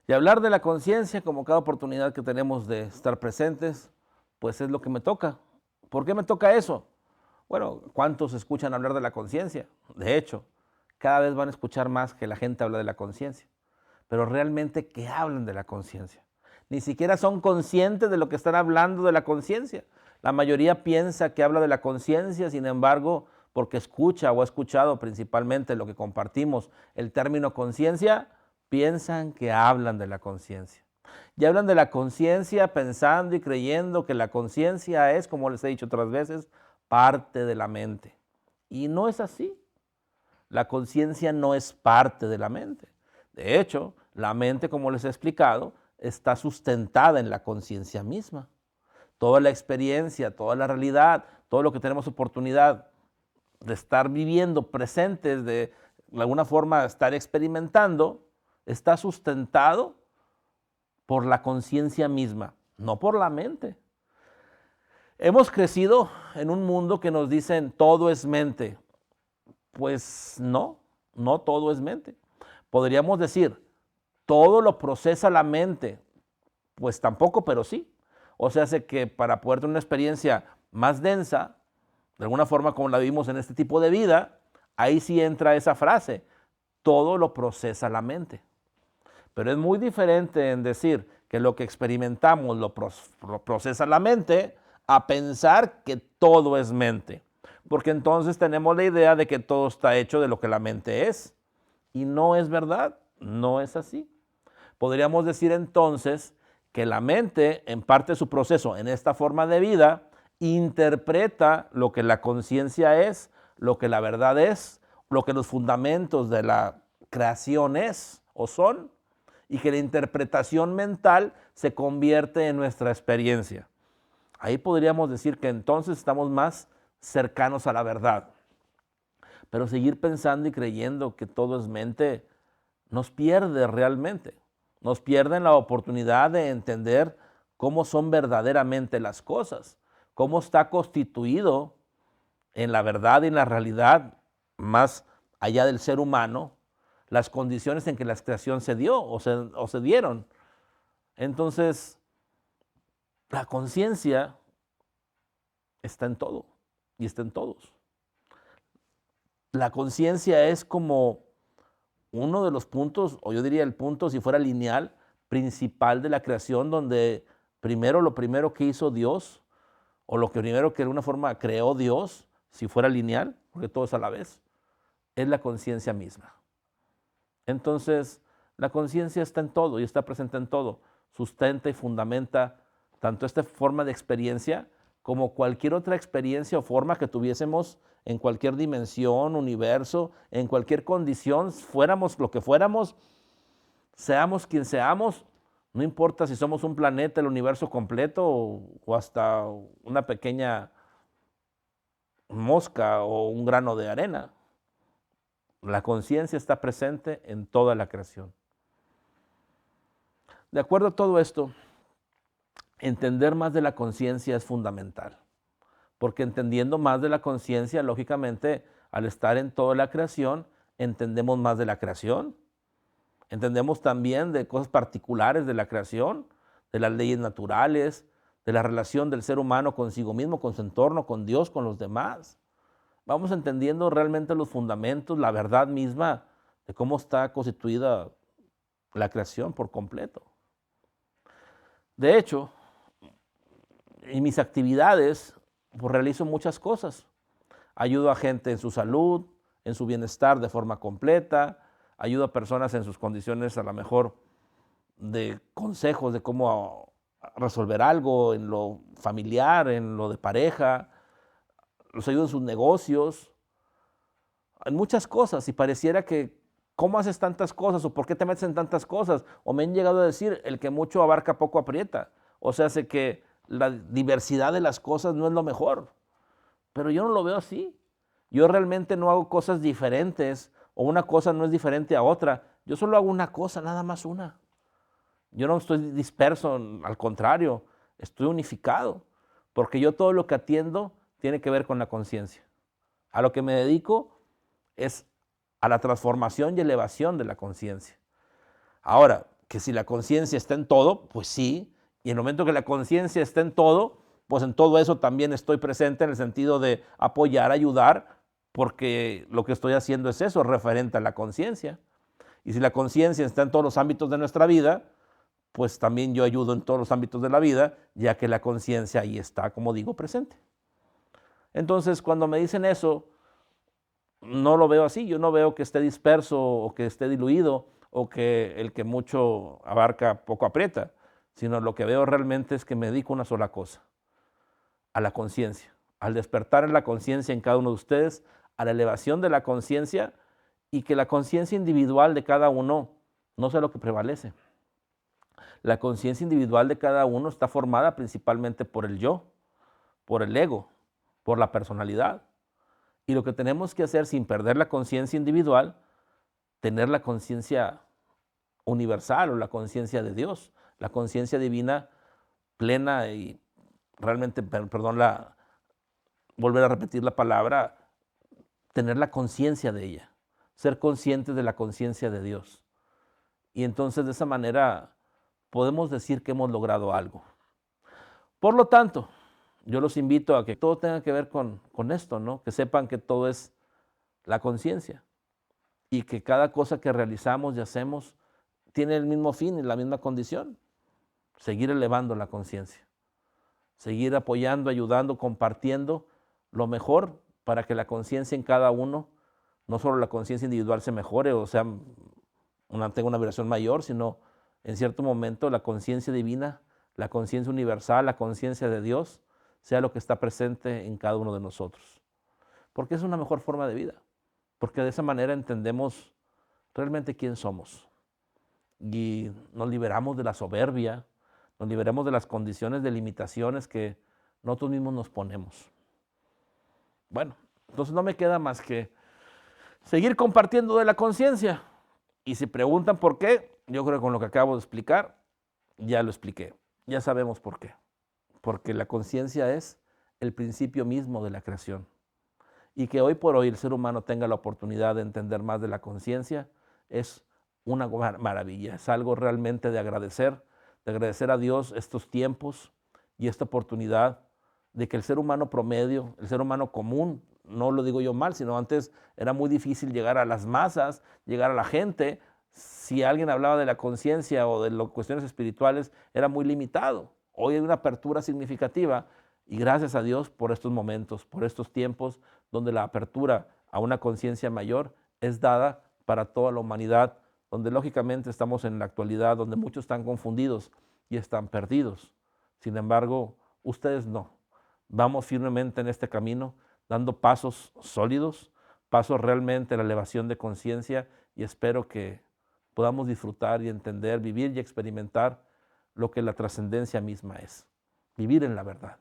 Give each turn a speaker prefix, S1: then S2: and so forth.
S1: Y hablar de la conciencia, como cada oportunidad que tenemos de estar presentes, pues es lo que me toca. ¿Por qué me toca eso? Bueno, ¿cuántos escuchan hablar de la conciencia? De hecho, cada vez van a escuchar más que la gente habla de la conciencia. Pero realmente, ¿qué hablan de la conciencia? Ni siquiera son conscientes de lo que están hablando de la conciencia. La mayoría piensa que habla de la conciencia, sin embargo, porque escucha o ha escuchado principalmente lo que compartimos, el término conciencia, piensan que hablan de la conciencia. Y hablan de la conciencia pensando y creyendo que la conciencia es, como les he dicho otras veces, parte de la mente. Y no es así. La conciencia no es parte de la mente. De hecho, la mente, como les he explicado, está sustentada en la conciencia misma. Toda la experiencia, toda la realidad, todo lo que tenemos oportunidad de estar viviendo presentes, de alguna forma estar experimentando, está sustentado por la conciencia misma, no por la mente. Hemos crecido en un mundo que nos dicen todo es mente. Pues no, no todo es mente. Podríamos decir, todo lo procesa la mente. Pues tampoco, pero sí. O sea, hace que para poder tener una experiencia más densa, de alguna forma como la vivimos en este tipo de vida, ahí sí entra esa frase, todo lo procesa la mente. Pero es muy diferente en decir que lo que experimentamos lo procesa la mente a pensar que todo es mente. Porque entonces tenemos la idea de que todo está hecho de lo que la mente es. Y no es verdad, no es así. Podríamos decir entonces que la mente, en parte de su proceso en esta forma de vida, interpreta lo que la conciencia es, lo que la verdad es, lo que los fundamentos de la creación es o son, y que la interpretación mental se convierte en nuestra experiencia. Ahí podríamos decir que entonces estamos más cercanos a la verdad. Pero seguir pensando y creyendo que todo es mente nos pierde realmente. Nos pierde la oportunidad de entender cómo son verdaderamente las cosas, cómo está constituido en la verdad y en la realidad más allá del ser humano, las condiciones en que la creación se dio o se dieron. Entonces, la conciencia está en todo y está en todos. La conciencia es como uno de los puntos, o yo diría el punto, si fuera lineal, principal de la creación, donde lo primero que hizo Dios, o lo que primero que de alguna forma creó Dios, si fuera lineal, porque todo es a la vez, es la conciencia misma. Entonces, la conciencia está en todo y está presente en todo, sustenta y fundamenta tanto esta forma de experiencia como cualquier otra experiencia o forma que tuviésemos en cualquier dimensión, universo, en cualquier condición, fuéramos lo que fuéramos, seamos quien seamos, no importa si somos un planeta, el universo completo o hasta una pequeña mosca o un grano de arena. La conciencia está presente en toda la creación. De acuerdo a todo esto, entender más de la conciencia es fundamental, porque entendiendo más de la conciencia, lógicamente, al estar en toda la creación, entendemos más de la creación, entendemos también de cosas particulares de la creación, de las leyes naturales, de la relación del ser humano consigo mismo, con su entorno, con Dios, con los demás. Vamos entendiendo realmente los fundamentos, la verdad misma de cómo está constituida la creación por completo. De hecho, en mis actividades, pues realizo muchas cosas. Ayudo a gente en su salud, en su bienestar de forma completa, ayudo a personas en sus condiciones a lo mejor de consejos de cómo resolver algo en lo familiar, en lo de pareja, los ayudo en sus negocios, en muchas cosas y pareciera que ¿cómo haces tantas cosas o por qué te metes en tantas cosas? O me han llegado a decir, el que mucho abarca poco aprieta. O sea, hace que la diversidad de las cosas no es lo mejor. Pero yo no lo veo así. Yo realmente no hago cosas diferentes o una cosa no es diferente a otra. Yo solo hago una cosa, nada más una. Yo no estoy disperso, al contrario, estoy unificado. Porque yo todo lo que atiendo tiene que ver con la conciencia. A lo que me dedico es a la transformación y elevación de la conciencia. Ahora, que si la conciencia está en todo, pues sí, y en el momento que la conciencia está en todo, pues en todo eso también estoy presente en el sentido de apoyar, ayudar, porque lo que estoy haciendo es eso, referente a la conciencia. Y si la conciencia está en todos los ámbitos de nuestra vida, pues también yo ayudo en todos los ámbitos de la vida, ya que la conciencia ahí está, como digo, presente. Entonces, cuando me dicen eso, no lo veo así, yo no veo que esté disperso o que esté diluido o que el que mucho abarca poco aprieta, sino lo que veo realmente es que me dedico a una sola cosa, a la conciencia, al despertar en la conciencia en cada uno de ustedes, a la elevación de la conciencia y que la conciencia individual de cada uno no sea lo que prevalece. La conciencia individual de cada uno está formada principalmente por el yo, por el ego, por la personalidad. Y lo que tenemos que hacer sin perder la conciencia individual, tener la conciencia universal o la conciencia de Dios, la conciencia divina plena y realmente, perdón, volver a repetir la palabra, tener la conciencia de ella, ser conscientes de la conciencia de Dios. Y entonces de esa manera podemos decir que hemos logrado algo. Por lo tanto, yo los invito a que todo tenga que ver con esto, ¿no? Que sepan que todo es la conciencia y que cada cosa que realizamos y hacemos tiene el mismo fin y la misma condición, seguir elevando la conciencia, seguir apoyando, ayudando, compartiendo lo mejor para que la conciencia en cada uno, no solo la conciencia individual se mejore o sea, tenga una vibración mayor, sino en cierto momento la conciencia divina, la conciencia universal, la conciencia de Dios, sea lo que está presente en cada uno de nosotros. Porque es una mejor forma de vida, porque de esa manera entendemos realmente quién somos y nos liberamos de la soberbia, nos liberamos de las condiciones de limitaciones que nosotros mismos nos ponemos. Bueno, entonces no me queda más que seguir compartiendo de la conciencia. Y si preguntan por qué, yo creo que con lo que acabo de explicar, ya lo expliqué. Ya sabemos por qué. Porque la conciencia es el principio mismo de la creación. Y que hoy por hoy el ser humano tenga la oportunidad de entender más de la conciencia es una maravilla. Es algo realmente de agradecer a Dios estos tiempos y esta oportunidad de que el ser humano promedio, el ser humano común, no lo digo yo mal, sino antes era muy difícil llegar a las masas, llegar a la gente. Si alguien hablaba de la conciencia o de las cuestiones espirituales, era muy limitado. Hoy hay una apertura significativa y gracias a Dios por estos momentos, por estos tiempos donde la apertura a una conciencia mayor es dada para toda la humanidad, donde lógicamente estamos en la actualidad, donde muchos están confundidos y están perdidos. Sin embargo, ustedes no. Vamos firmemente en este camino, dando pasos sólidos, pasos realmente a la elevación de conciencia y espero que podamos disfrutar y entender, vivir y experimentar lo que la trascendencia misma es, vivir en la verdad.